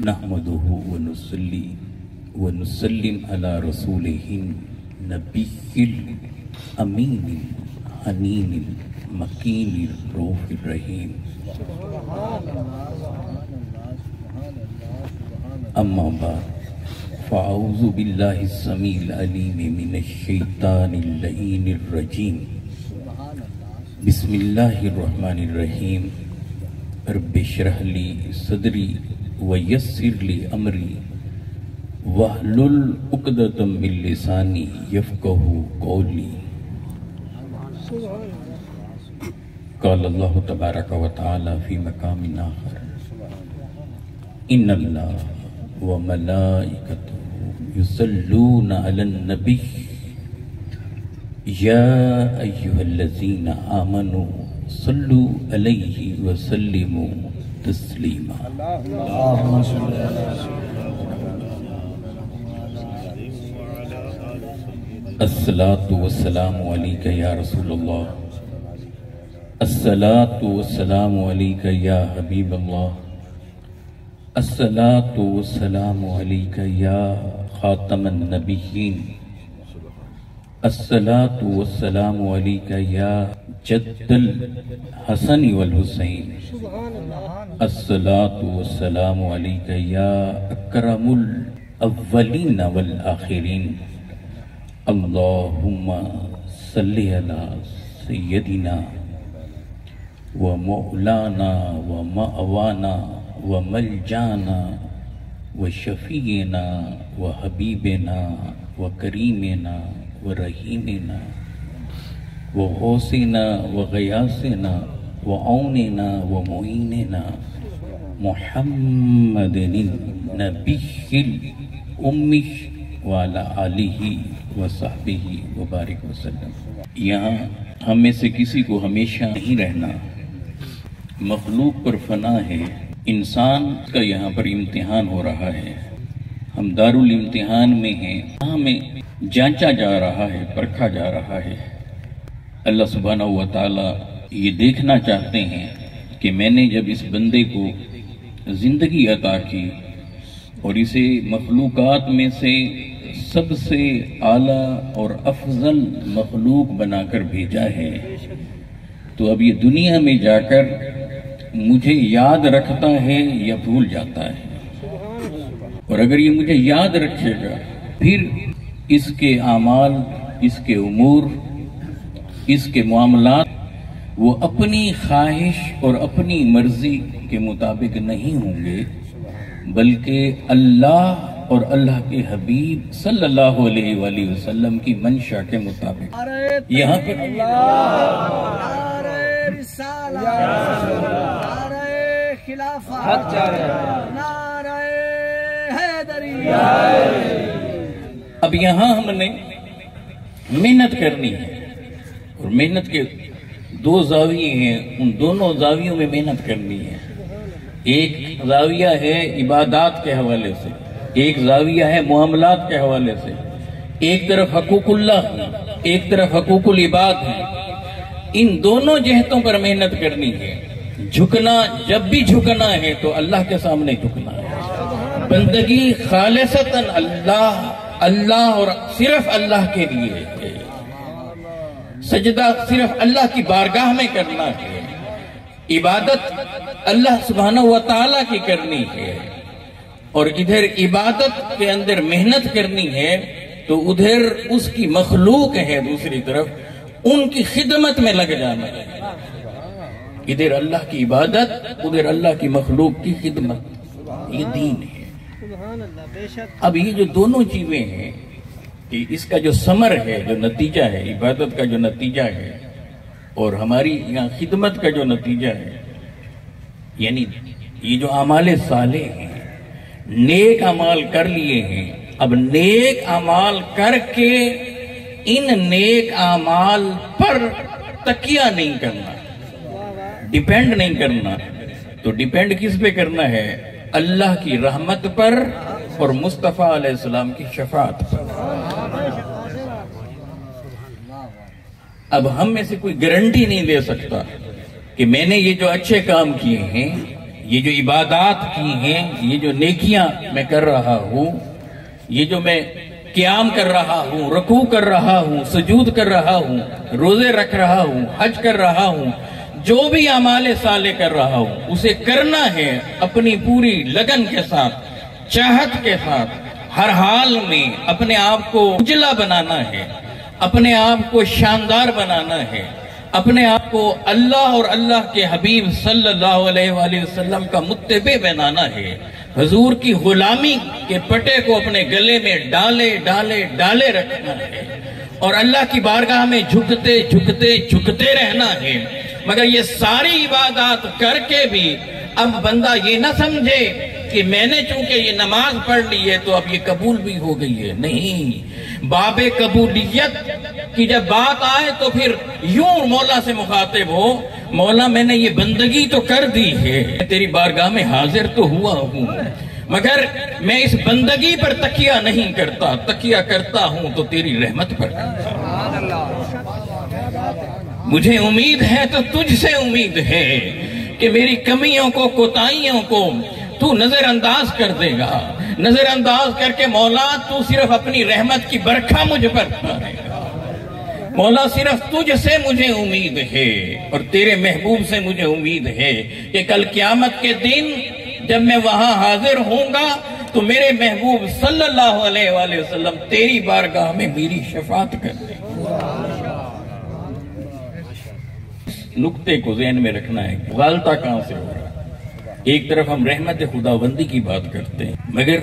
نحمده ونصلي ونسلم على رسوله النبي الأمين الحنين المكين الرؤوف الرحيم. أما بعد فأعوذ بالله السميع العليم من الشيطان اللعين الرجيم. بسم الله الرحمن الرحيم. رب اشرح لي صدري ويسر لي أمري واحلل عقدة من لساني يفقهوا قولي. قال الله تبارك وتعالى في مقام آخر: إن الله وملائكته يصلون على النبي يا أيها الذين آمنوا صلوا عليه وسلموا تسليما. اللهم صل على الصلاة والسلام عليك يا رسول الله. الصلاة والسلام عليك يا حبيب الله. الصلاة والسلام عليك يا خاتم النبيين. الصلاة والسلام عليك يا جد الحسن والحسين. الصلاة والسلام عليك يا أكرم الأولين والآخرين. اللهم صل على سيدنا ومولانا ومأوانا وملجانا وشفينا وحبيبنا وكريمنا ورحيمنا وغوثنا وغياثنا وعوننا ومعيننا محمد النبي الأمي وعلى آلہ وصحبہ وبارک وسلم. یہاں ہم میں سے کسی کو ہمیشہ نہیں رہنا، مخلوق پر فنا ہے. انسان کا یہاں پر امتحان ہو رہا ہے. ہم دارالامتحان میں ہیں. ہمیں جانچا جا رہا ہے، پرکھا جا رہا ہے. اللہ سبحانہ و تعالی یہ دیکھنا چاہتے ہیں کہ میں نے جب اس بندے کو زندگی عطا کی اور اسے مخلوقات میں سے سب سے اعلیٰ اور افضل مخلوق بنا کر بھیجا ہے، تو اب یہ دنیا میں جا کر مجھے یاد رکھتا ہے یا بھول جاتا ہے. اور اگر یہ مجھے یاد رکھے گا پھر اس کے اعمال، اس کے امور، اس کے معاملات وہ اپنی خواہش اور اپنی مرضی کے مطابق نہیں ہوں گے، بلکہ اللہ اور اللہ کے حبیب صلی اللہ علیہ وآلہ وسلم کی منشا کے مطابق. یہاں پر اب یہاں ہم نے محنت کرنی ہے، اور محنت کے دو زاویے ہیں. ان دونوں زاویوں میں محنت کرنی ہے. ایک زاویہ ہے عبادات کے حوالے سے، ایک زاویہ ہے معاملات کے حوالے سے. ایک طرف حقوق اللہ ہے، ایک طرف حقوق العباد ہے. ان دونوں جہتوں پر محنت کرنی ہے. جھکنا، جب بھی جھکنا ہے تو اللہ کے سامنے جھکنا ہے. بندگی خالصتاً اللہ اور صرف اللہ کے لیے ہے. سجدہ صرف اللہ کی بارگاہ میں کرنا ہے. عبادت اللہ سبحانہ و تعالیٰ کی کرنی ہے. اور ادھر عبادت کے اندر محنت کرنی ہے تو ادھر اس کی مخلوق ہے دوسری طرف، ان کی خدمت میں لگ جانا ہے. ادھر اللہ کی عبادت، ادھر اللہ کی مخلوق کی خدمت. یہ دین ہے. اب یہ جو دونوں چیزیں ہیں، کہ اس کا جو ثمر ہے، جو نتیجہ ہے، عبادت کا جو نتیجہ ہے اور ہماری یہاں خدمت کا جو نتیجہ ہے، یعنی یہ جو اعمال صالح ہیں، نیک اعمال کر لیے ہیں. اب نیک اعمال کر کے ان نیک اعمال پر تکیہ نہیں کرنا، ڈیپینڈ نہیں کرنا. تو ڈیپینڈ کس پہ کرنا ہے؟ اللہ کی رحمت پر اور مصطفیٰ علیہ السلام کی شفاعت پر. اب ہم میں سے کوئی گارنٹی نہیں دے سکتا کہ میں نے یہ جو اچھے کام کیے ہیں یہ جو عبادات کی ہیں، یہ جو نیکیاں میں کر رہا ہوں، یہ جو میں قیام کر رہا ہوں، رکوع کر رہا ہوں، سجود کر رہا ہوں، روزے رکھ رہا ہوں، حج کر رہا ہوں، جو بھی اعمال صالح کر رہا ہوں، اسے کرنا ہے اپنی پوری لگن کے ساتھ، چاہت کے ساتھ، ہر حال میں اپنے آپ کو اجلا بنانا ہے، اپنے آپ کو شاندار بنانا ہے، اپنے آپ کو اللہ اور اللہ کے حبیب صلی اللہ علیہ وآلہ وسلم کا متبع بنانا ہے، حضور کی غلامی کے پٹے کو اپنے گلے میں ڈالے ڈالے ڈالے رکھنا ہے، اور اللہ کی بارگاہ میں جھکتے جھکتے جھکتے رہنا ہے۔ مگر یہ ساری عبادات کر کے بھی اب بندہ یہ نہ سمجھے کہ میں نے چونکہ یہ نماز پڑھ لی ہے تو اب یہ قبول بھی ہو گئی ہے، نہیں۔ باب قبولیت کی جب بات آئے تو پھر یوں مولا سے مخاطب ہو، مولا میں نے یہ بندگی تو کر دی ہے، تیری بارگاہ میں حاضر تو ہوا ہوں، مگر میں اس بندگی پر تکیہ نہیں کرتا، تکیہ کرتا ہوں تو تیری رحمت پر کرتا ہوں۔ مجھے امید ہے تو تجھ سے امید ہے کہ میری کمیوں کو، کوتاہیوں کو تو نظر انداز کر دے گا، نظر انداز کر کے مولا تو صرف اپنی رحمت کی برکھا مجھ پر ڈالے گا۔ مولا صرف تجھ سے مجھے امید ہے اور تیرے محبوب سے مجھے امید ہے کہ کل قیامت کے دن جب میں وہاں حاضر ہوں گا تو میرے محبوب صلی اللہ علیہ وآلہ وسلم تیری بارگاہ میں میری شفاعت کر دیں۔ نقطے کو ذہن میں رکھنا ہے، مغالطہ کہاں سے ہو رہا ہے؟ ایک طرف ہم رحمت خداوندی کی بات کرتے ہیں، مگر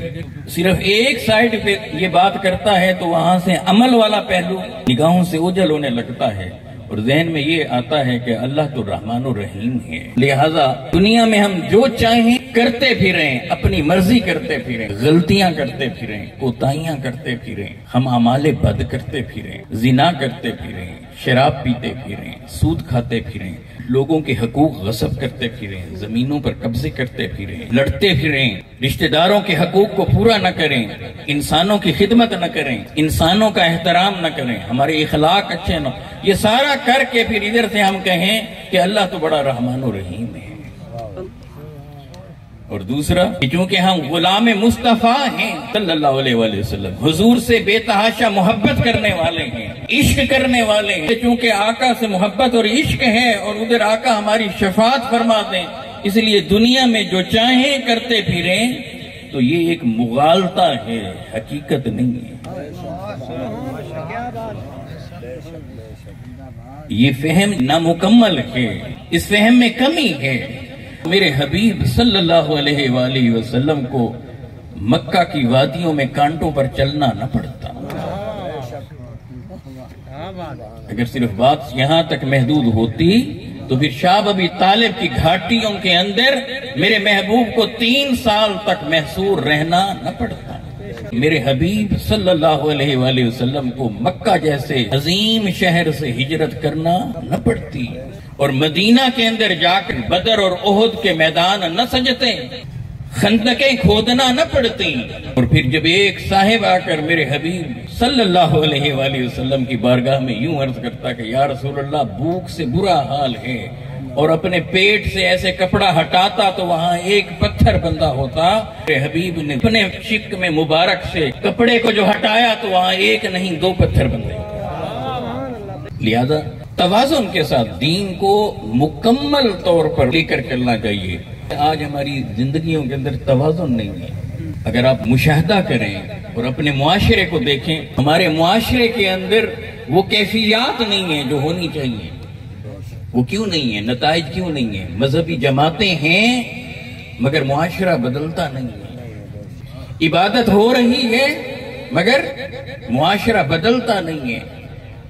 صرف ایک سائیڈ پہ یہ بات کرتا ہے تو وہاں سے عمل والا پہلو نگاہوں سے اوجھل ہونے لگتا ہے، اور ذہن میں یہ آتا ہے کہ اللہ تو رحمان الرحیم ہے، لہٰذا دنیا میں ہم جو چاہیں کرتے پھریں، اپنی مرضی کرتے پھریں، غلطیاں کرتے پھریں، کوتاہیاں کرتے پھریں، ہم اعمال بد کرتے پھریں، زنا کرتے پھریں، شراب پیتے پھریں، سود کھاتے پھریں، لوگوں کے حقوق غصب کرتے پھریں، زمینوں پر قبضے کرتے پھریں، لڑتے پھریں، رشتہ داروں کے حقوق کو پورا نہ کریں، انسانوں کی خدمت نہ کریں، انسانوں کا احترام نہ کریں، ہمارے اخلاق اچھے نہ، یہ سارا کر کے پھر ادھر سے ہم کہیں کہ اللہ تو بڑا رحمان و رحیم ہے۔ اور دوسرا کہ چونکہ ہم غلام مصطفیٰ ہیں صلی اللہ علیہ وآلہ وسلم، حضور سے بے تحاشا محبت کرنے والے ہیں، عشق کرنے والے ہیں، چونکہ آقا سے محبت اور عشق ہے اور ادھر آقا ہماری شفاعت فرما دیں، اس لیے دنیا میں جو چاہیں کرتے پھریں تو یہ ایک مغالطہ ہے، حقیقت نہیں ہے۔ یہ فہم نامکمل ہے، اس فہم میں کمی ہے۔ میرے حبیب صلی اللہ علیہ وآلہ وسلم کو مکہ کی وادیوں میں کانٹوں پر چلنا نہ پڑتا، اگر صرف بات یہاں تک محدود ہوتی تو پھر شاہ ابی طالب کی گھاٹیوں کے اندر میرے محبوب کو 3 سال تک محصور رہنا نہ پڑتا، میرے حبیب صلی اللہ علیہ وآلہ وسلم کو مکہ جیسے عظیم شہر سے ہجرت کرنا نہ پڑتی، اور مدینہ کے اندر جا کر بدر اور احد کے میدان نہ سجتے، خندقیں کھودنا نہ پڑتی، اور پھر جب ایک صاحب آ کر میرے حبیب صلی اللہ علیہ وآلہ وسلم کی بارگاہ میں یوں عرض کرتا کہ یا رسول اللہ بھوک سے برا حال ہے، اور اپنے پیٹ سے ایسے کپڑا ہٹاتا تو وہاں ایک پتھر بندہ ہوتا، میرے حبیب نے اپنے شق میں مبارک سے کپڑے کو جو ہٹایا تو وہاں ایک نہیں 2 پتھر بندے، لہذا توازن کے ساتھ دین کو مکمل طور پر لے کر چلنا چاہیے۔ آج ہماری زندگیوں کے اندر توازن نہیں ہے، اگر آپ مشاہدہ کریں اور اپنے معاشرے کو دیکھیں، ہمارے معاشرے کے اندر وہ کیفیات نہیں ہیں جو ہونی چاہیے، وہ کیوں نہیں ہے؟ نتائج کیوں نہیں ہیں؟ مذہبی جماعتیں ہیں مگر معاشرہ بدلتا نہیں ہے، عبادت ہو رہی ہے مگر معاشرہ بدلتا نہیں ہے،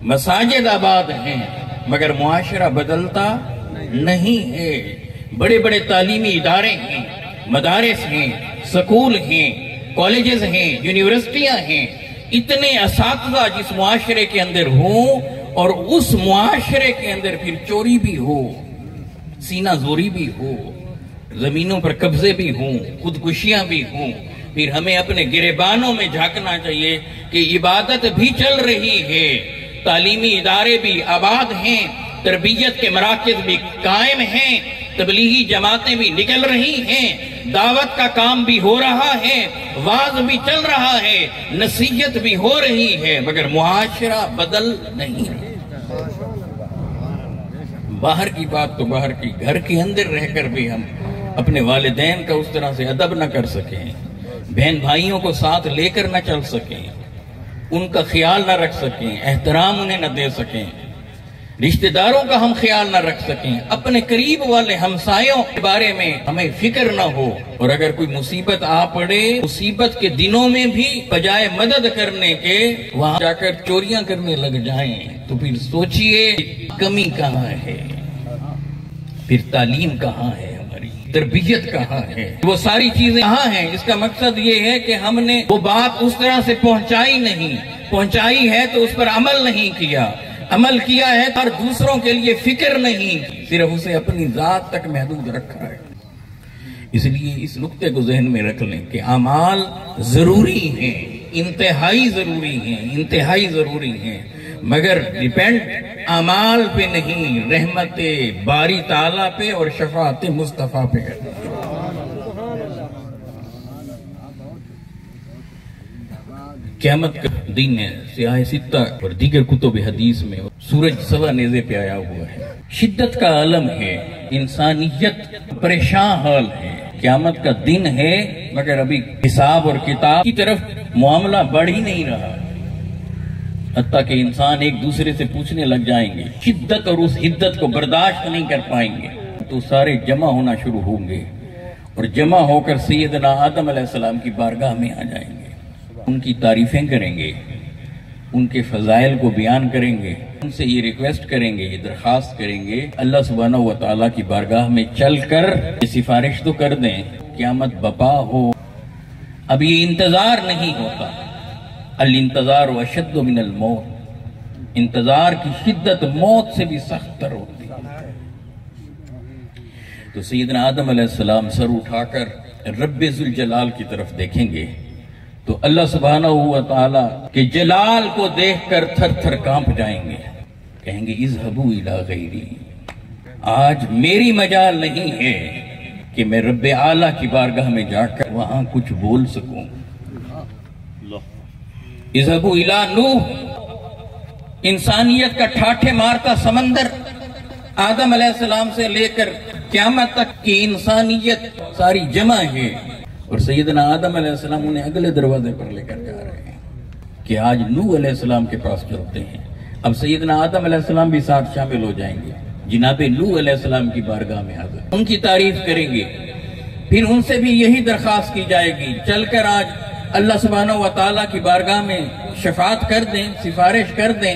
مساجد آباد ہیں مگر معاشرہ بدلتا نہیں ہے، بڑے بڑے تعلیمی ادارے ہیں، مدارس ہیں، سکول ہیں، کالجز ہیں، یونیورسٹیاں ہیں، اتنے اساتذہ جس معاشرے کے اندر ہوں اور اس معاشرے کے اندر پھر چوری بھی ہو، سینہ زوری بھی ہو، زمینوں پر قبضے بھی ہوں، خودکشیاں بھی ہوں، پھر ہمیں اپنے گریبانوں میں جھانکنا چاہیے کہ عبادت بھی چل رہی ہے، تعلیمی ادارے بھی آباد ہیں، تربیت کے مراکز بھی قائم ہیں، تبلیغی جماعتیں بھی نکل رہی ہیں، دعوت کا کام بھی ہو رہا ہے، وعظ بھی چل رہا ہے، نصیحت بھی ہو رہی ہے، مگر معاشرہ بدل نہیں رہا۔ باہر کی بات تو باہر کی، گھر کے اندر رہ کر بھی ہم اپنے والدین کا اس طرح سے ادب نہ کر سکیں، بہن بھائیوں کو ساتھ لے کر نہ چل سکیں، ان کا خیال نہ رکھ سکیں، احترام انہیں نہ دے سکیں، رشتہ داروں کا ہم خیال نہ رکھ سکیں، اپنے قریب والے ہمسایوں کے بارے میں ہمیں فکر نہ ہو، اور اگر کوئی مصیبت آ پڑے، مصیبت کے دنوں میں بھی بجائے مدد کرنے کے وہاں جا کر چوریاں کرنے لگ جائیں، تو پھر سوچئے کمی کہاں ہے، پھر تعلیم کہاں ہے، ہماری تربیت کہاں ہے، وہ ساری چیزیں کہاں ہیں۔ اس کا مقصد یہ ہے کہ ہم نے وہ بات اس طرح سے پہنچائی ہے تو اس پر عمل نہیں کیا، عمل کیا ہے اور دوسروں کے لیے فکر نہیں، صرف اسے اپنی ذات تک محدود رکھا ہے۔ اس لیے اس نقطے کو ذہن میں رکھ لیں کہ اعمال ضروری ہیں، انتہائی ضروری ہیں، مگر ڈیپینڈ اعمال پہ نہیں، رحمت باری تعالیٰ پہ اور شفاعت مصطفیٰ پہ ہے۔ قیامت کا دن ہے، سیاہ ستہ اور دیگر کتب حدیث میں سورج سوا نیزے پہ آیا ہوا ہے، شدت کا عالم ہے، انسانیت پریشان حال ہے، قیامت کا دن ہے، مگر ابھی حساب اور کتاب کی طرف معاملہ بڑھ ہی نہیں رہا، حتیٰ کہ انسان ایک دوسرے سے پوچھنے لگ جائیں گے، شدت اور اس حدت کو برداشت نہیں کر پائیں گے، تو سارے جمع ہونا شروع ہوں گے، اور جمع ہو کر سیدنا آدم علیہ السلام کی بارگاہ میں آ جائیں گے، ان کی تعریفیں کریں گے، ان کے فضائل کو بیان کریں گے، ان سے یہ ریکویسٹ کریں گے، یہ درخواست کریں گے، اللہ سبحانہ و تعالیٰ کی بارگاہ میں چل کر یہ سفارش تو کر دیں، قیامت بپا ہو۔ اب یہ انتظار نہیں ہوتا، الانتظار اشد من الموت، انتظار کی شدت موت سے بھی سخت تر ہوتی ہے۔ تو سیدنا آدم علیہ السلام سر اٹھا کر رب ذوالجلال کی طرف دیکھیں گے تو اللہ سبحانہ و تعالیٰ کے جلال کو دیکھ کر تھر تھر کانپ جائیں گے، کہیں گے اذهبوا الی غیری، آج میری مجال نہیں ہے کہ میں رب اعلیٰ کی بارگاہ میں جا کر وہاں کچھ بول سکوں۔ اذهبوا الی نوح، انسانیت کا ٹھاٹھے مارتا سمندر، آدم علیہ السلام سے لے کر قیامت تک کی انسانیت ساری جمع ہے، اور سیدنا آدم علیہ السلام انہیں اگلے دروازے پر لے کر جا رہے ہیں کہ آج نوح علیہ السلام کے پاس چلتے ہیں۔ اب سیدنا آدم علیہ السلام بھی ساتھ شامل ہو جائیں گے، جناب نوح علیہ السلام کی بارگاہ میں حاضر، ان کی تعریف کریں گے، پھر ان سے بھی یہی درخواست کی جائے گی، چل کر آج اللہ سبحانہ و تعالیٰ کی بارگاہ میں شفاعت کر دیں، سفارش کر دیں،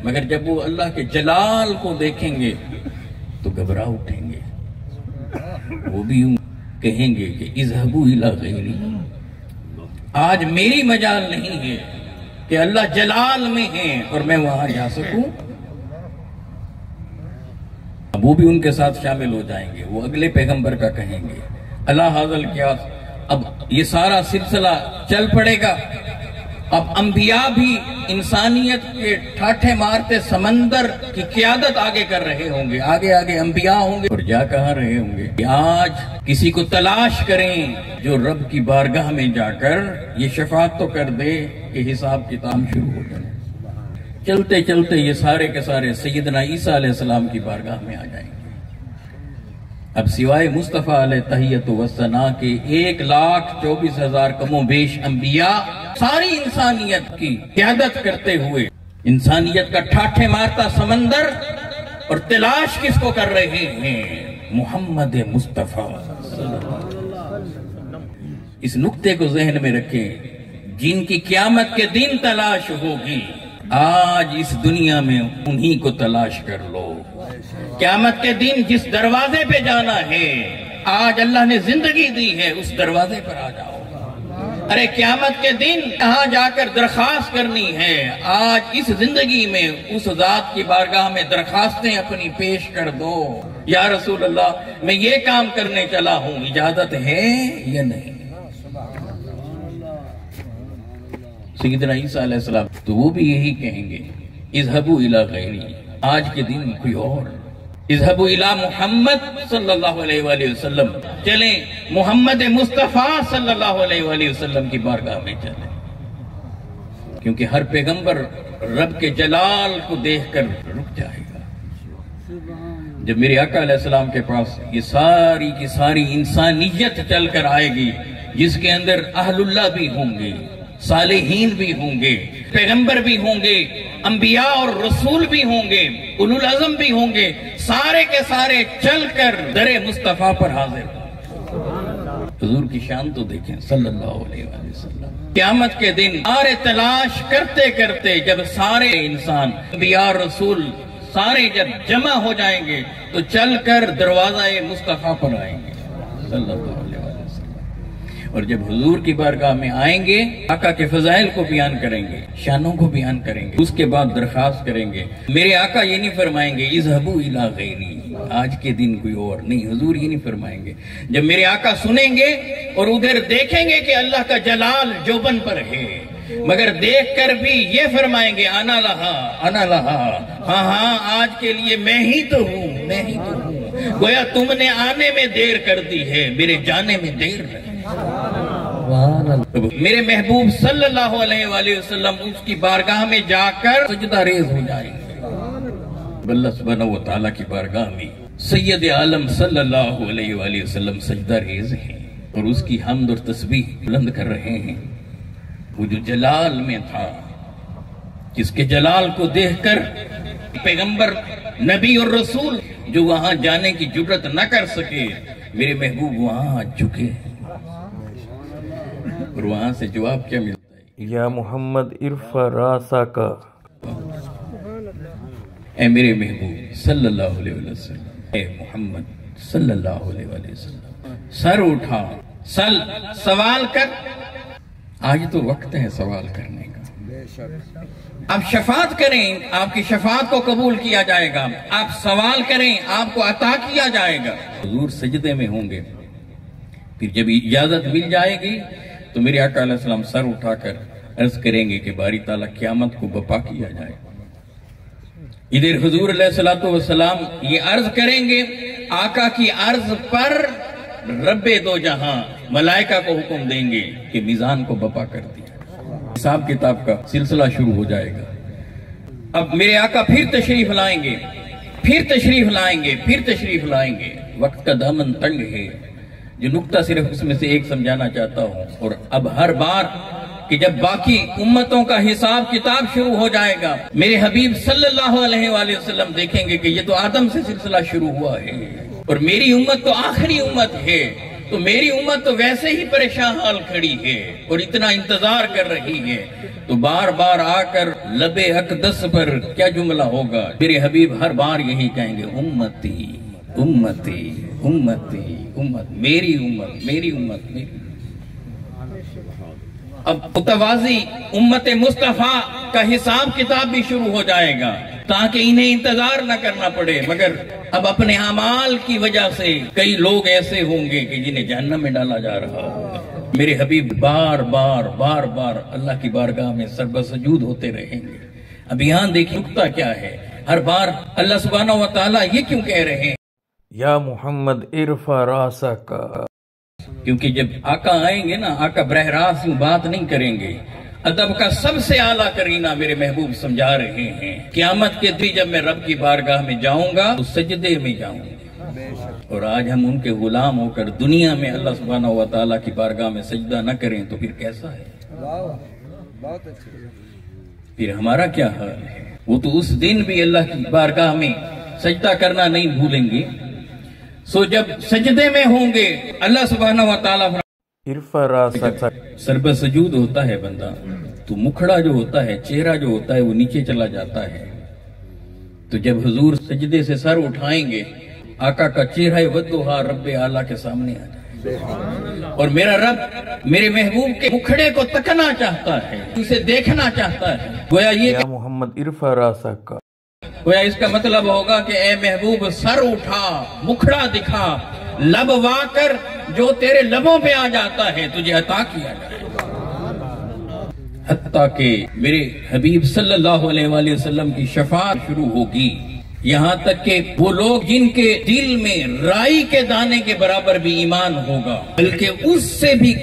مگر جب وہ اللہ کے جلال کو دیکھیں گے تو گھبرا اٹھیں گے، وہ بھی کہیں گے کہ اذهبوا الی غیری، آج میری مجال نہیں ہے کہ اللہ جلال میں ہے اور میں وہاں جا سکوں۔ اب وہ بھی ان کے ساتھ شامل ہو جائیں گے، وہ اگلے پیغمبر کا کہیں گے، اللہ حاضر کیا۔ اب یہ سارا سلسلہ چل پڑے گا، اب انبیاء بھی انسانیت کے ٹھاٹھے مارتے سمندر کی قیادت آگے کر رہے ہوں گے، آگے آگے انبیاء ہوں گے، اور جا کہاں رہے ہوں گے کہ آج کسی کو تلاش کریں جو رب کی بارگاہ میں جا کر یہ شفاعت تو کر دے کہ حساب کتاب شروع ہو جائے۔ چلتے چلتے یہ سارے کے سارے سیدنا عیسیٰ علیہ السلام کی بارگاہ میں آ جائیں گے۔ اب سوائے مصطفیٰ علیہ تحیت و ثنا کے 1,24,000 کم و بیش انبیاء ساری انسانیت کی قیادت کرتے ہوئے انسانیت کا ٹھاٹھے مارتا سمندر، اور تلاش کس کو کر رہے ہیں؟ محمد مصطفیٰ۔ اس نقطے کو ذہن میں رکھیں، جن کی قیامت کے دن تلاش ہوگی، آج اس دنیا میں انہی کو تلاش کر لو۔ قیامت کے دن جس دروازے پہ جانا ہے، آج اللہ نے زندگی دی ہے، اس دروازے پر آ جاؤ۔ ارے قیامت کے دن کہاں جا کر درخواست کرنی ہے، آج اس زندگی میں اس ذات کی بارگاہ میں درخواستیں اپنی پیش کر دو۔ یا رسول اللہ، میں یہ کام کرنے چلا ہوں، اجازت ہے یا نہیں؟ سیدنا عیسیٰ علیہ السلام تو وہ بھی یہی کہیں گے، اذهبوا الی غیری، آج کے دن کوئی اور اذهبوا الى محمد صلی اللہ علیہ وآلہ وسلم، چلیں محمد مصطفیٰ صلی اللہ علیہ وآلہ وسلم کی بارگاہ میں چلیں، کیونکہ ہر پیغمبر رب کے جلال کو دیکھ کر رک جائے گا۔ جب میرے آقا علیہ السلام کے پاس یہ ساری کی ساری انسانیت چل کر آئے گی، جس کے اندر اہل اللہ بھی ہوں گے، صالحین بھی ہوں گے، پیغمبر بھی ہوں گے، انبیاء اور رسول بھی ہوں گے، اولو العزم بھی ہوں گے، سارے کے سارے چل کر در مصطفیٰ پر حاضر ہوں۔ حضور کی شان تو دیکھیں صلی اللہ علیہ وآلہ وسلم۔ قیامت کے دن سارے تلاش کرتے کرتے جب سارے انسان انبیاء رسول سارے جب جمع ہو جائیں گے تو چل کر دروازہ مصطفیٰ پر آئیں گے صلی اللہ علیہ وسلم، اور جب حضور کی بارگاہ میں آئیں گے آقا کے فضائل کو بیان کریں گے، شانوں کو بیان کریں گے، اس کے بعد درخواست کریں گے۔ میرے آقا یہ نہیں فرمائیں گے اذهبوا الى غیری، آج کے دن کوئی اور نہیں، حضور یہ نہیں فرمائیں گے۔ جب میرے آقا سنیں گے اور ادھر دیکھیں گے کہ اللہ کا جلال جوبن پر ہے، مگر دیکھ کر بھی یہ فرمائیں گے انا لہا انا لہا، ہاں ہاں آج کے لیے میں ہی تو ہوں، میں ہی تو ہوں، گویا تم نے آنے میں دیر کر دی ہے، میرے جانے میں دیر ہے۔ میرے محبوب صلی اللہ علیہ وآلہ وسلم اس کی بارگاہ میں جا کر سجدہ ریز ہو جائیں گے۔ اللہ سبحانہ و تعالیٰ کی بارگاہ میں سید عالم صلی اللہ علیہ وآلہ وسلم سجدہ ریز ہیں اور اس کی حمد اور تسبیح بلند کر رہے ہیں۔ وہ جو جلال میں تھا، جس کے جلال کو دیکھ کر پیغمبر نبی اور رسول جو وہاں جانے کی جرت نہ کر سکے، میرے محبوب وہاں جھکے ہیں، اور وہاں سے جواب کیا ملتا ہے؟ یا محمد ارفع راسک، اے میرے محبوب صلی اللہ علیہ وسلم، اے محمد صلی اللہ علیہ وسلم، سر اٹھا، سوال کر، آج تو وقت ہے سوال کرنے کا۔ آپ شفاعت کریں، آپ کی شفاعت کو قبول کیا جائے گا، آپ سوال کریں، آپ کو عطا کیا جائے گا۔ حضور سجدے میں ہوں گے، پھر جب اجازت مل جائے گی تو میرے آقا علیہ السلام سر اٹھا کر عرض کریں گے کہ باری تعالیٰ قیامت کو بپا کیا جائے۔ ادھر حضور علیہ السلام یہ عرض کریں گے، آقا کی عرض پر رب دو جہاں ملائکہ کو حکم دیں گے کہ میزان کو بپا کر دیا، حساب کتاب کا سلسلہ شروع ہو جائے گا۔ اب میرے آقا پھر تشریف لائیں گے، پھر تشریف لائیں گے، پھر تشریف لائیں گے۔ وقت کا دامن تنگ ہے، جو نکتہ صرف اس میں سے ایک سمجھانا چاہتا ہوں، اور اب ہر بار کہ جب باقی امتوں کا حساب کتاب شروع ہو جائے گا، میرے حبیب صلی اللہ علیہ وآلہ وسلم دیکھیں گے کہ یہ تو آدم سے سلسلہ شروع ہوا ہے اور میری امت تو آخری امت ہے، تو میری امت تو ویسے ہی پریشان حال کھڑی ہے اور اتنا انتظار کر رہی ہے، تو بار بار آ کر لب اقدس پر کیا جملہ ہوگا؟ میرے حبیب ہر بار یہی کہیں گے امتی امتی امتی امت، میری امت میری امت میری۔ اب متوازی امت مصطفیٰ کا حساب کتاب بھی شروع ہو جائے گا تاکہ انہیں انتظار نہ کرنا پڑے، مگر اب اپنے اعمال کی وجہ سے کئی لوگ ایسے ہوں گے کہ جنہیں جہنم میں ڈالا جا رہا ہوگا۔ میرے حبیب بار بار بار بار اللہ کی بارگاہ میں سربسجود ہوتے رہیں گے۔ اب یہاں دیکھیں نکتہ کیا ہے، ہر بار اللہ سبحانہ و تعالیٰ یہ کیوں کہہ رہے ہیں یا محمد ارفع راسک؟ کیونکہ جب آقا آئیں گے نا، آقا براہ راست یوں بات نہیں کریں گے، ادب کا سب سے اعلیٰ کرینہ میرے محبوب سمجھا رہے ہیں۔ قیامت کے دن جب میں رب کی بارگاہ میں جاؤں گا تو سجدے میں جاؤں گا، اور آج ہم ان کے غلام ہو کر دنیا میں اللہ سبحانہ و تعالیٰ کی بارگاہ میں سجدہ نہ کریں تو پھر کیسا ہے؟ پھر ہمارا کیا حال ہے؟ وہ تو اس دن بھی اللہ کی بارگاہ میں سجدہ کرنا نہیں بھولیں گے۔ سو جب سجدے میں ہوں گے اللہ سبحانہ و تعالیٰ ارفع راسک، سربسجود ہوتا ہے بندہ تو مکھڑا جو ہوتا ہے، چہرہ جو ہوتا ہے وہ نیچے چلا جاتا ہے، تو جب حضور سجدے سے سر اٹھائیں گے آقا کا چہرہ ودھا رب اعلیٰ کے سامنے آ جائے، اور میرا رب میرے محبوب کے مکھڑے کو تکنا چاہتا ہے، اسے دیکھنا چاہتا ہے۔ گویا یہ یا محمد ارفع راسک، گویا اس کا مطلب ہوگا کہ اے محبوب سر اٹھا، مکھڑا دکھا، لب وا کر جو تیرے لبوں پہ آ جاتا ہے تجھے عطا کیا جائے۔ حتیٰ کہ میرے حبیب صلی اللہ علیہ وآلہ وسلم کی شفاعت شروع ہوگی یہاں تک کہ وہ لوگ جن کے دل میں رائی کے دانے کے برابر بھی ایمان ہوگا، بلکہ اس سے بھی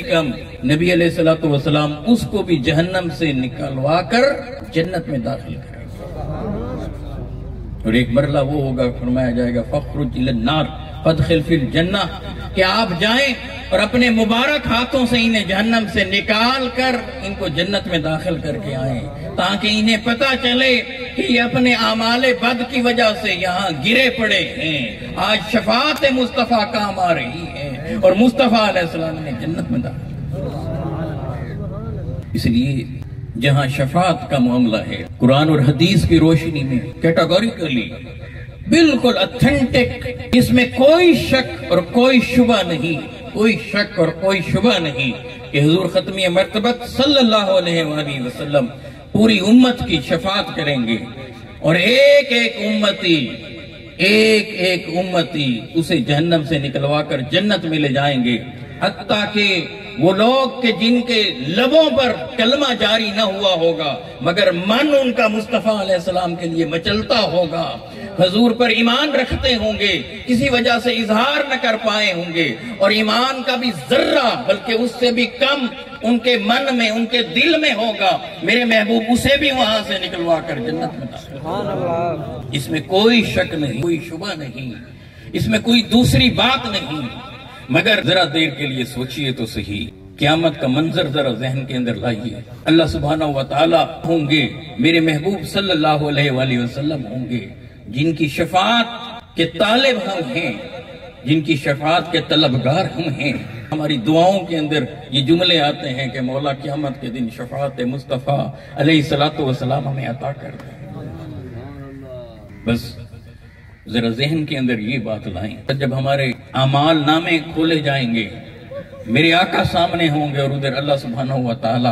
کم نبی علیہ الصلوۃ والسلام اس کو بھی جہنم سے نکلوا کر جنت میں داخل کریں گے۔ اور ایک مرلہ وہ ہوگا، فرمایا جائے گا فخرج الی النار فادخل فی الجنہ، کہ آپ جائیں اور اپنے مبارک ہاتھوں سے انہیں جہنم سے نکال کر ان کو جنت میں داخل کر کے آئیں، تاکہ انہیں پتا چلے کہ یہ اپنے اعمال بد کی وجہ سے یہاں گرے پڑے ہیں، آج شفاعت مصطفیٰ کام آ رہی ہے اور مصطفیٰ علیہ السلام نے جنت میں داخل۔ اس لیے جہاں شفاعت کا معاملہ ہے، قرآن اور حدیث کی روشنی میں کیٹاگوریکلی بالکل اتھینٹک، اس میں کوئی شک اور کوئی شبہ نہیں کہ حضور ختمی مرتبت صلی اللہ علیہ وآلہ وسلم پوری امت کی شفاعت کریں گے، اور ایک ایک امتی اسے جہنم سے نکلوا کر جنت میں لے جائیں گے، حتیٰ کہ وہ لوگ کہ جن کے لبوں پر کلمہ جاری نہ ہوا ہوگا مگر من ان کا مصطفیٰ علیہ السلام کے لیے مچلتا ہوگا، حضور پر ایمان رکھتے ہوں گے، کسی وجہ سے اظہار نہ کر پائے ہوں گے، اور ایمان کا بھی ذرہ بلکہ اس سے بھی کم ان کے من میں، ان کے دل میں ہوگا، میرے محبوب اسے بھی وہاں سے نکلوا کر جنت میں داخل۔ اس میں کوئی شک نہیں، کوئی شبہ نہیں، اس میں کوئی دوسری بات نہیں، مگر ذرا دیر کے لیے سوچئے تو صحیح، قیامت کا منظر ذرا ذہن کے اندر لائیے۔ اللہ سبحانہ وتعالی ہوں گے، میرے محبوب صلی اللہ علیہ وآلہ وسلم ہوں گے، جن کی شفاعت کے طالب ہم ہیں، جن کی شفاعت کے طلبگار ہم ہیں۔ ہماری دعاؤں کے اندر یہ جملے آتے ہیں کہ مولا قیامت کے دن شفاعت مصطفیٰ علیہ الصلوۃ والسلام ہمیں عطا کر دیں۔ بس ذرا ذہن کے اندر یہ بات لائیں، جب ہمارے اعمال نامے کھولے جائیں گے، میرے آقا سامنے ہوں گے اور ادھر اللہ سبحانہ وتعالی،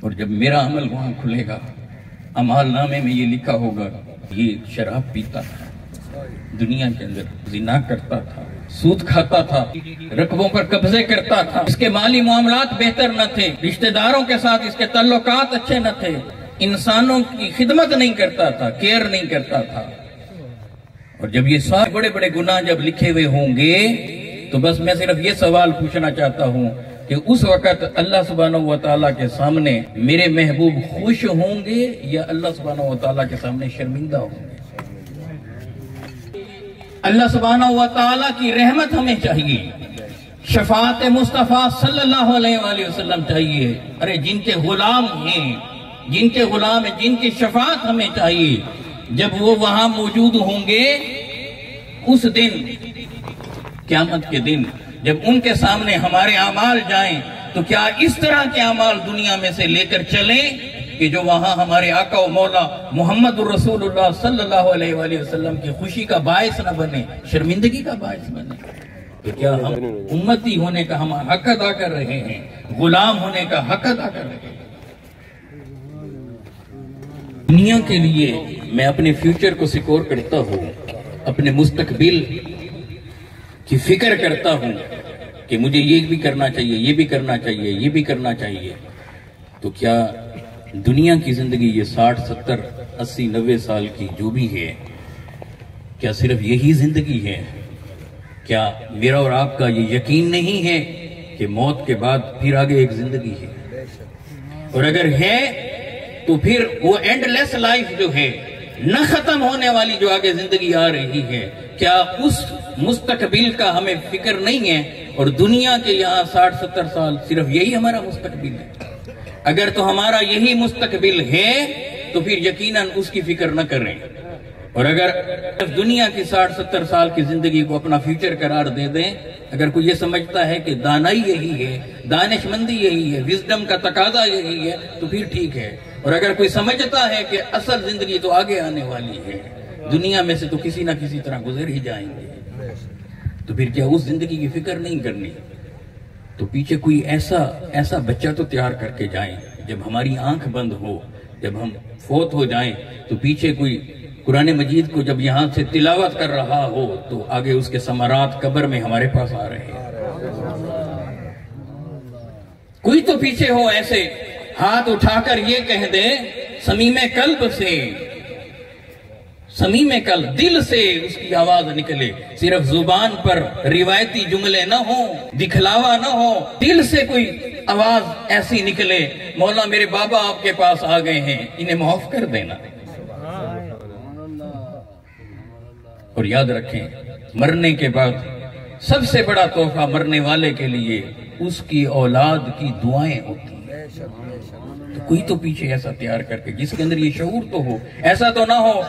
اور جب میرا عمل وہاں کھلے گا، اعمال نامے میں یہ لکھا ہوگا یہ شراب پیتا تھا، دنیا کے اندر زنا کرتا تھا، سود کھاتا تھا، رقبوں پر قبضے کرتا تھا، اس کے مالی معاملات بہتر نہ تھے، رشتہ داروں کے ساتھ اس کے تعلقات اچھے نہ تھے، انسانوں کی خدمت نہیں کرتا تھا، کیئر نہیں کرتا تھا۔ اور جب یہ سارے بڑے بڑے گناہ جب لکھے ہوئے ہوں گے تو بس میں صرف یہ سوال پوچھنا چاہتا ہوں کہ اس وقت اللہ سبحانہ وتعالیٰ کے سامنے میرے محبوب خوش ہوں گے یا اللہ سبحانہ وتعالیٰ کے سامنے شرمندہ ہوں گے؟ اللہ سبحانہ وتعالیٰ کی رحمت ہمیں چاہیے، شفاعت مصطفیٰ صلی اللہ علیہ وآلہ وسلم چاہیے، ارے جن کے غلام ہیں، جن کی شفاعت ہمیں چاہیے، جب وہ وہاں موجود ہوں گے اس دن، قیامت کے دن، جب ان کے سامنے ہمارے اعمال جائیں تو کیا اس طرح کے اعمال دنیا میں سے لے کر چلیں کہ جو وہاں ہمارے آقا و مولا محمد الرسول اللہ صلی اللہ علیہ وآلہ وسلم کی خوشی کا باعث نہ بنے، شرمندگی کا باعث بنے؟ تو کیا ہم امتی ہونے کا ہم حق ادا کر رہے ہیں، غلام ہونے کا حق ادا کر رہے ہیں؟ دنیا کے لیے میں اپنے فیوچر کو سیکور کرتا ہوں، اپنے مستقبل کی فکر کرتا ہوں کہ مجھے یہ بھی کرنا چاہیے، یہ بھی کرنا چاہیے، یہ بھی کرنا چاہیے، تو کیا دنیا کی زندگی یہ 60 70 80 90 سال کی جو بھی ہے، کیا صرف یہی زندگی ہے؟ کیا میرا اور آپ کا یہ یقین نہیں ہے کہ موت کے بعد پھر آگے ایک زندگی ہے؟ اور اگر ہے تو پھر وہ اینڈ لیس لائف جو ہے، نہ ختم ہونے والی جو آگے زندگی آ رہی ہے، کیا اس مستقبل کا ہمیں فکر نہیں ہے؟ اور دنیا کے یہاں 60 70 سال صرف یہی ہمارا مستقبل ہے؟ اگر تو ہمارا یہی مستقبل ہے تو پھر یقیناً اس کی فکر نہ کریں، اور اگر دنیا کی 60 70 سال کی زندگی کو اپنا فیوچر قرار دے دیں، اگر کوئی یہ سمجھتا ہے کہ دانائی یہی ہے، دانش مندی یہی ہے، وزڈم کا تقاضا یہی ہے، تو پھر ٹھیک ہے، اور اگر کوئی سمجھتا ہے کہ اصل زندگی تو آگے آنے والی ہے، دنیا میں سے تو کسی نہ کسی طرح گزر ہی جائیں گے، تو پھر کیا اس زندگی کی فکر نہیں کرنی؟ تو پیچھے کوئی ایسا بچہ تو تیار کر کے جائیں، جب ہماری آنکھ بند ہو، جب ہم فوت ہو جائیں تو پیچھے کوئی قرآن مجید کو جب یہاں سے تلاوت کر رہا ہو تو آگے اس کے ثمرات قبر میں ہمارے پاس آ رہے ہیں۔ کوئی تو پیچھے ہو ایسے ہاتھ اٹھا کر یہ کہہ دے صمیم قلب سے صمیم قلب، دل سے اس کی آواز نکلے، صرف زبان پر روایتی جملے نہ ہوں، دکھلاوا نہ ہو، دل سے کوئی آواز ایسی نکلے، مولا میرے بابا آپ کے پاس آ گئے ہیں، انہیں معاف کر دینا۔ اور یاد رکھیں، مرنے کے بعد سب سے بڑا تحفہ مرنے والے کے لیے اس کی اولاد کی دعائیں ہوتی ہیں۔ تو کوئی تو پیچھے ایسا تیار کر کے جس کے اندر یہ شعور تو ہو، ایسا تو نہ ہو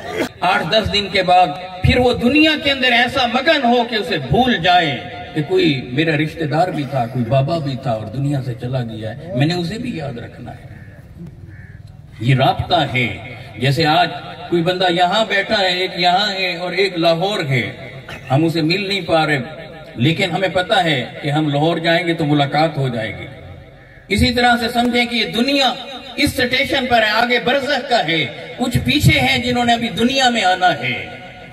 8-10 دن کے بعد پھر وہ دنیا کے اندر ایسا مگن ہو کہ اسے بھول جائے کہ کوئی میرا رشتہ دار بھی تھا، کوئی بابا بھی تھا اور دنیا سے چلا گیا ہے، میں نے اسے بھی یاد رکھنا ہے۔ یہ رابطہ ہے، جیسے آج کوئی بندہ یہاں بیٹھا ہے، ایک یہاں ہے اور ایک لاہور ہے، ہم اسے مل نہیں پا رہے، لیکن ہمیں پتا ہے کہ ہم لاہور جائیں گے تو ملاقات ہو جائے گی۔ اسی طرح سے سمجھیں کہ یہ دنیا اس سٹیشن پر ہے، آگے برزخ کا ہے، کچھ پیچھے ہیں جنہوں نے ابھی دنیا میں آنا ہے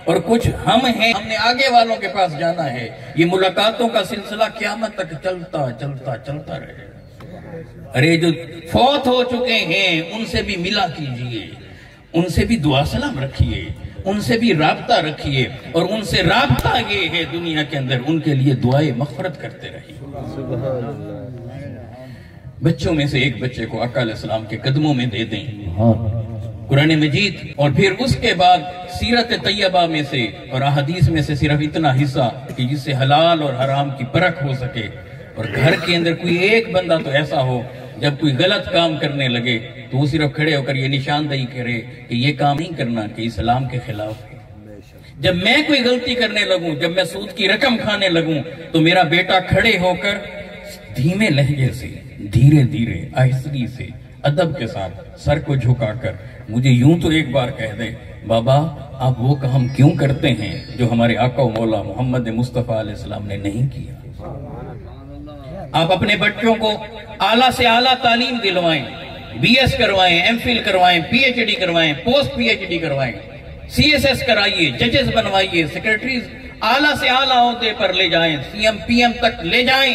اور کچھ ہم ہیں، ہم نے آگے والوں کے پاس جانا ہے۔ یہ ملاقاتوں کا سلسلہ قیامت تک چلتا رہے۔ ارے جو فوت ہو چکے ہیں ان سے بھی ملا کیجئے، ان سے بھی دعا سلام رکھیے، ان سے بھی رابطہ رکھیے، اور ان سے رابطہ یہ ہے دنیا کے اندر ان کے لیے دعائیں مغفرت کرتے رہیے۔ بچوں میں سے ایک بچے کو آقا علیہ السلام کے قدموں میں دے دیں، قرآن مجید، اور پھر اس کے بعد سیرت طیبہ میں سے اور احادیث میں سے صرف اتنا حصہ کہ جس سے حلال اور حرام کی پرکھ ہو سکے، اور گھر کے اندر کوئی ایک بندہ تو ایسا ہو جب کوئی غلط کام کرنے لگے تو وہ صرف کھڑے ہو کر یہ نشاندہی کرے کہ یہ کام نہیں کرنا، کہ اسلام کے خلاف ہے۔ جب میں کوئی غلطی کرنے لگوں، جب میں سود کی رقم کھانے لگوں، تو میرا بیٹا کھڑے ہو کر دھیمے لہجے سے، دھیرے دھیرے، آہستگی سے، ادب کے ساتھ سر کو جھکا کر مجھے یوں تو ایک بار کہہ دے، بابا آپ وہ کام کیوں کرتے ہیں جو ہمارے آقا و مولا محمد مصطفیٰ علیہ السلام نے نہیں کیا۔ آپ اپنے بچوں کو اعلیٰ سے اعلیٰ تعلیم دلوائیں، بی ایس کروائیں، ایم فل کروائیں، پی ایچ ڈی کروائیں، پوسٹ پی ایچ ڈی کروائیں، سی ایس ایس کرائیے، ججز بنوائیے، سیکریٹریز اعلیٰ سے اعلیٰ عہدے پر لے جائیں، سی ایم پی ایم تک لے جائیں،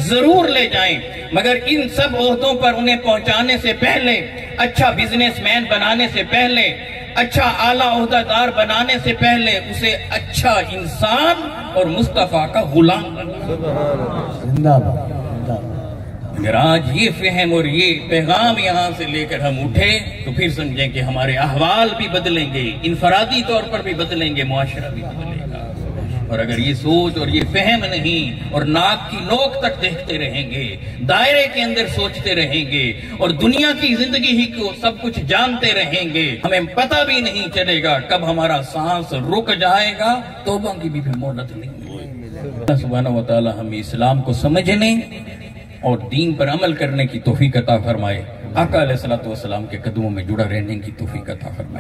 ضرور لے جائیں، مگر ان سب عہدوں پر انہیں پہنچانے سے پہلے، اچھا بزنس مین بنانے سے پہلے، اچھا اعلیٰ عہدہ دار بنانے سے پہلے اسے اچھا انسان اور مصطفیٰ کا غلام بنانا۔ اگر آج یہ فہم اور یہ پیغام یہاں سے لے کر ہم اٹھے تو پھر سمجھیں کہ ہمارے احوال بھی بدلیں گے، انفرادی طور پر بھی بدلیں گے، معاشرہ بھی بدلے گا۔ اور اگر یہ سوچ اور یہ فہم نہیں اور ناک کی نوک تک دیکھتے رہیں گے، دائرے کے اندر سوچتے رہیں گے اور دنیا کی زندگی ہی کو سب کچھ جانتے رہیں گے، ہمیں پتہ بھی نہیں چلے گا کب ہمارا سانس رک جائے گا، توبہ کی بھی مہلت نہیں ہوگی۔ اللہ سبحانہ و تعالی ہمیں اسلام کو سمجھنے اور دین پر عمل کرنے کی توفیق عطا فرمائے، آقا علیہ الصلوۃ والسلام کے قدموں میں جڑا رہنے کی توفیق عطا فرمائے۔